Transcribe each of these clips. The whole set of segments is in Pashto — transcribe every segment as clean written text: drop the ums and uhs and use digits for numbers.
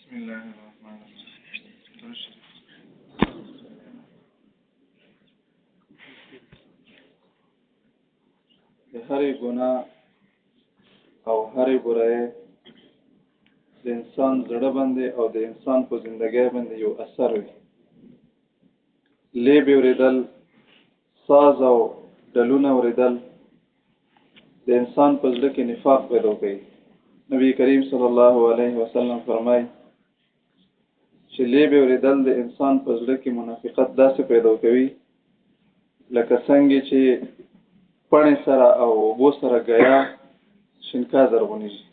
بسم الله الرحمن الرحیم. د هرې ګناه او هرې برایي د انسان زړه باندې او د انسان په زندګۍ باندې یو اثر وي. لیبې اورېدل، ساز او ډلونه اورېدل د انسان په زړه کې نفاق پیدا کوي. نبی کریم صلی الله علیه وسلم فرمایي چې لیبې اورېدل د انسان په زړه کې منافقت داسې پیدا کوي لکه څنګه چې پړې سره او اوبو سره غیا شینکا زرغونیږي.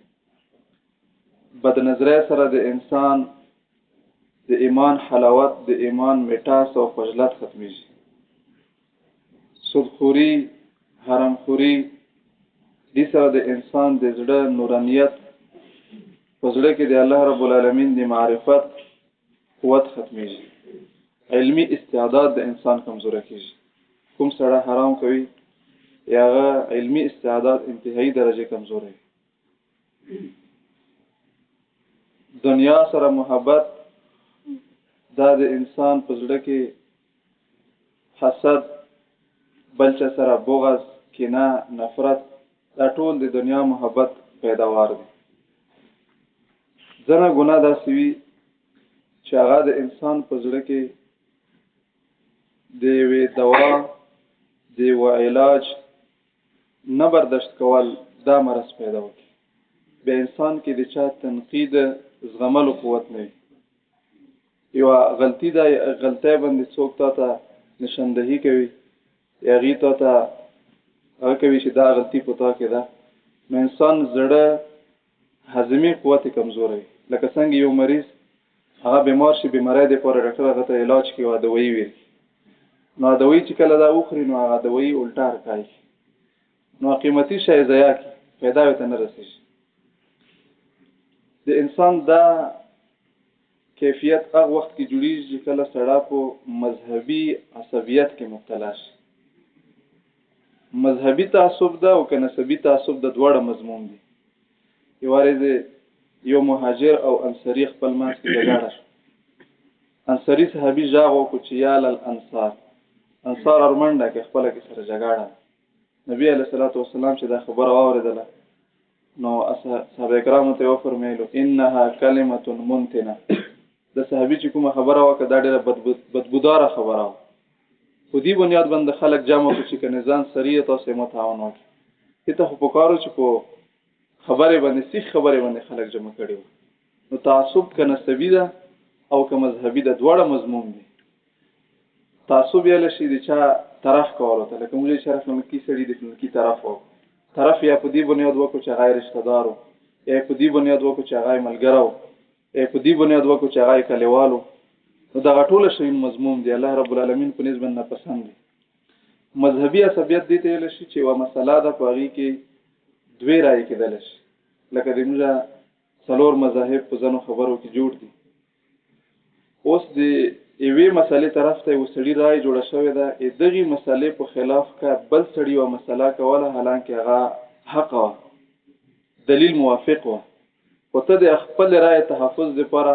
بد نظرۍ سره د انسان د ایمان حلاوت، د ایمان میټاس او فضلت ختمیږي. سودخوري، حرامخوري دې سره د انسان د زړه نورانیت په زړه کې د الله رب العالمین د معرفت قوت ختمیږي. علمی استعداد د انسان کمزوره کیږي. کوم سره حرام کوي یاغه علمی استعداد انتهایی درجه کمزوره وي. دنیا سره محبت دا د انسان په زړه کې حسد، بلچ سره بغض، کینه، نفرت دا ټول د دنیا محبت پیداوار دي. ځنه ګناه داسې وي چې هغه د انسان په زړه کې د یوې دوا، د یو علاج نه برداشت کول دا مرض پیدا وکړي. به انسان کې د چا تنقید زغملو قوت نه وي. یو غلطی دا غلطۍ باندې څوک ته نشاندهی کوي یا غي ته هغه کوي چې دا غلطی پتا کې ده، نو انسان زړه هضمي قوت کمزور وي. لکه څنګه یو مریض هغه بیمار شي، بیماری د پر ډاکټر هغه ته علاج کوي او دوايي ورکړي، نو دوايي چې کله دا وخوري نو هغه دوايي الټا راکایي، نو قیمتي شی ضایع کی، پیدا وته نه رسېږي. د انسان دا کیفیت هغه وخت کې جوړیږي چې کله سړی په مذهبي عصبیت کې مبتلا شي. مذهبي تعصب ده او که نسبي تعصب ده، دواړه مضمون دي. یو مهاجر او انصاری خپل منځ کې جګړه شو. انصاری صحابي ژاغو کو چې یا الانصار، انصار ارمنډه کې خپل کې سره جګړه. نبی علیہ الصلوۃ والسلام چې دا خبره واوریدله نو صحابه کرامو ته فرمایلو انها کلمه منتنه. د صحابي چې کومه خبره وکړه دا ډېره بدبوداره خبره و. په دې بنیاد باندې خلک جمع کو چې کنيزان سریه تاسو متعاون وکړي. ته خو پکارو چې په خبره باندې سیخ خبره باندې خلک جمع کړي. نو تعصب کنه نسبی ده او که مذهبي ده، دواړه مضمون دي. تعصب یې لشي د چا طرف کولو ته، لکه موږ شرف نه کی سړي د کی طرف وو، طرف یا په دې بنیاد وکړو چې غیر رشتہ دارو، یا په دې بنیاد وکړو چې غیر ملګرو، یا په دې بنیاد وکړو چې غیر کلیوالو. نو دا ټول شی مضمون دی. الله رب العالمین په نسبت نه پسند دي. مذهبي عصبیت دي ته لشي چې وا مسله ده پاغي کې دوی راي کېدل شي. لکه د موږ څلور مذاهب په ځنو خبرو کې جوړ دي. اوس د یوې مسلې طرف ته وسړي راي جوړه شوې ده، دغه مسلې په خلاف کا بل سړي و مسله کوله، حالانکه هغه حق و، دلیل موافق و. او ته د خپل رائے تحفظ لپاره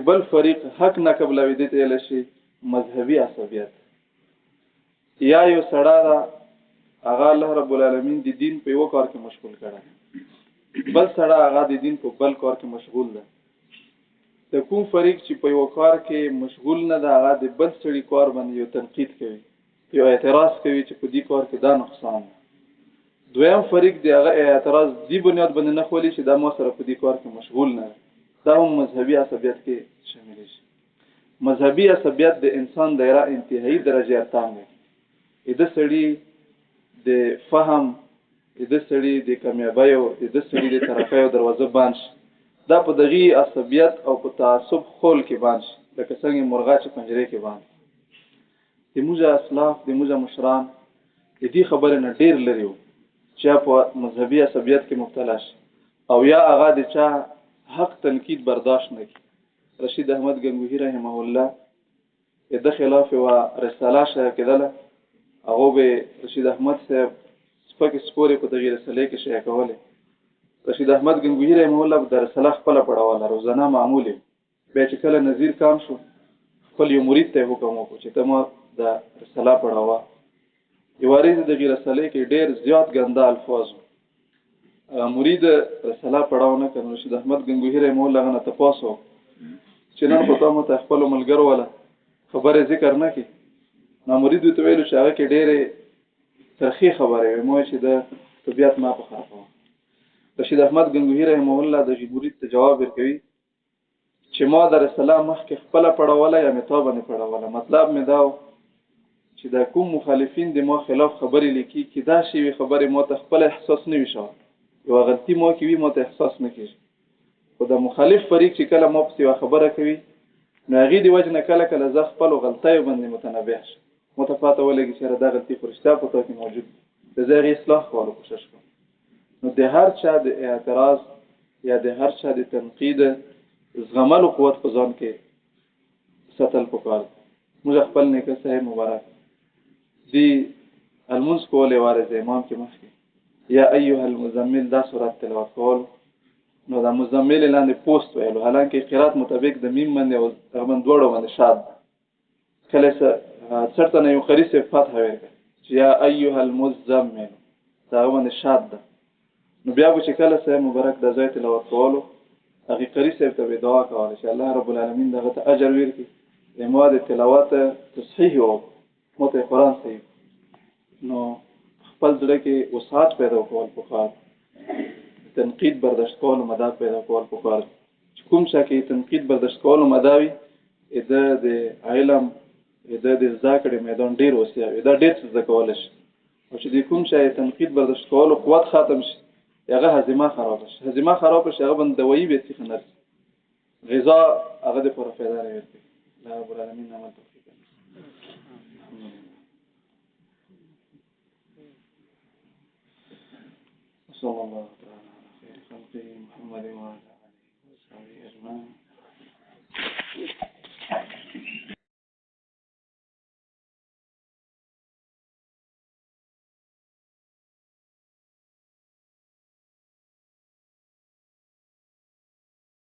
بل فریق حق نه قبلوي دي ته لشي مذهبي عصبیت. یا یو سړی دا هغه الله رب العالمین د دین په یو کار کې مشغول کړه، بل سړی هغه د دین په بل کار کې مشغول ده. د کوم فریق چې په یو کار کې مشغول نه ده، هغه د بل سړي کار باندې یو تنقید کوي، یو اعتراض کوي چې په دې کار کې دا نقصان ده. دویم فریق دی هغه اعتراض دی بنیاد باندې نه خولي چې دا ما سره په دې کار کې مشغول نه ده. دا هم مذهبي عصبیت کې شامل شي. مذهبي عصبیت د انسان دایره انتهایی درجه ارتام دی. د سړي د فهم، د سړي د کامیابی او د سړي د ترقۍ دروازه بانش دا په دغه عصبیت او په تعصب خول کې بانش، لکه څنګه مرغا چې پنجره کې باندې. د موږ اسلاف، د موږ مشران د دې خبره نه ډیر لري چې په مذهبي عصبیت کې مبتلا شي او یا هغه د چا حق تنقید برداشت نه کوي. رشید احمد گنگوهی رحمه الله د خلاف و رساله شایع کړله، هغه به رشید احمد صاحب سپک سپورې په دغه رساله کې شایع کوله. رشید احمد گنگوهی رحمه الله د رساله خپل پړاواله روزانه معمولی بیا چې کله نظیر کام شو خپل یو مرید ته حکم وکړو چې ته ما د رساله پڑھاوه. یو واري د رسالې کې ډېر زیات ګنده الفاظ مرید رساله پڑھاو نه کړو. رشید احمد غنگوهی رحمه الله غنه تاسو چې نن په تاسو ته خپل ملګرو ولا خبره ذکر نه کی نو مرید ته ویلو چې هغه کې ډېرې ترخی خبره مو چې د طبيعت ما په خاطر رشید احمد غنگوهی رحمه الله د مرید ته جواب ورکوي چې ما در سلام مخکې خپل پړاوله یا متابه نه پړاوله. مطلب مې دا چې دا کوم مخالفین د ما خلاف خبرې لیکي چې دا شی خبره ما ته خپل احساس نه وشو یو غلطي مو کوي ما ته احساس نه کیږي. خو دا مخالف فریق چې کله ما په خبره کوي نو هغه دی وجه نه کله کله ز خپل غلطۍ باندې متنبه شي متفاته ولګي چې دا غلطي فرشته په تو کې موجود د زغ اصلاح کولو کوشش کوي. نو د هر چا د اعتراض یا د هر چا د تنقید زغملو قوت په ځان کې ساتل پکار. موږ خپل نیکه صاحب مبارک دی المنس کوله وارث امام کې مخکې یا ایها المزمل دا سورۃ تلاوت کول نو دا مزمل لاندې پوسټ ویلو حالانکه قرات مطابق د میم باندې او تقریبا دوړو باندې شاد کله څرته نه یو قری صفات هوي چې یا ایها المزمل دا باندې شاد ده. نو بیا چې کله صاحب مبارک د ځای تلاوت کولو هغه قری صاحب ته دعا کوله چې الله رب العالمین دغه ته اجر ورکړي د مواد تلاوت تصحیح او مت قرآن صحیح نو خپل ځړه کې وسعت پیدا کول پکار تنقید برداشت کول مدار پیدا کول پکار. کوم څه کې تنقید برداشت کول مداوي د علم د ذکر میدان ډیر وسیع دا ډیر څه کول شي او چې کوم څه تنقید برداشت کول قوت ختم شي هغه هضمه خراب شي. هضمه خراب شي هغه بند دوی به څه خنر غذا هغه د پر فایده لري. الله رب العالمین عمل توفیق صلى الله تعالى على خير خلقه محمد وعلى آله وصحبه أجمعين.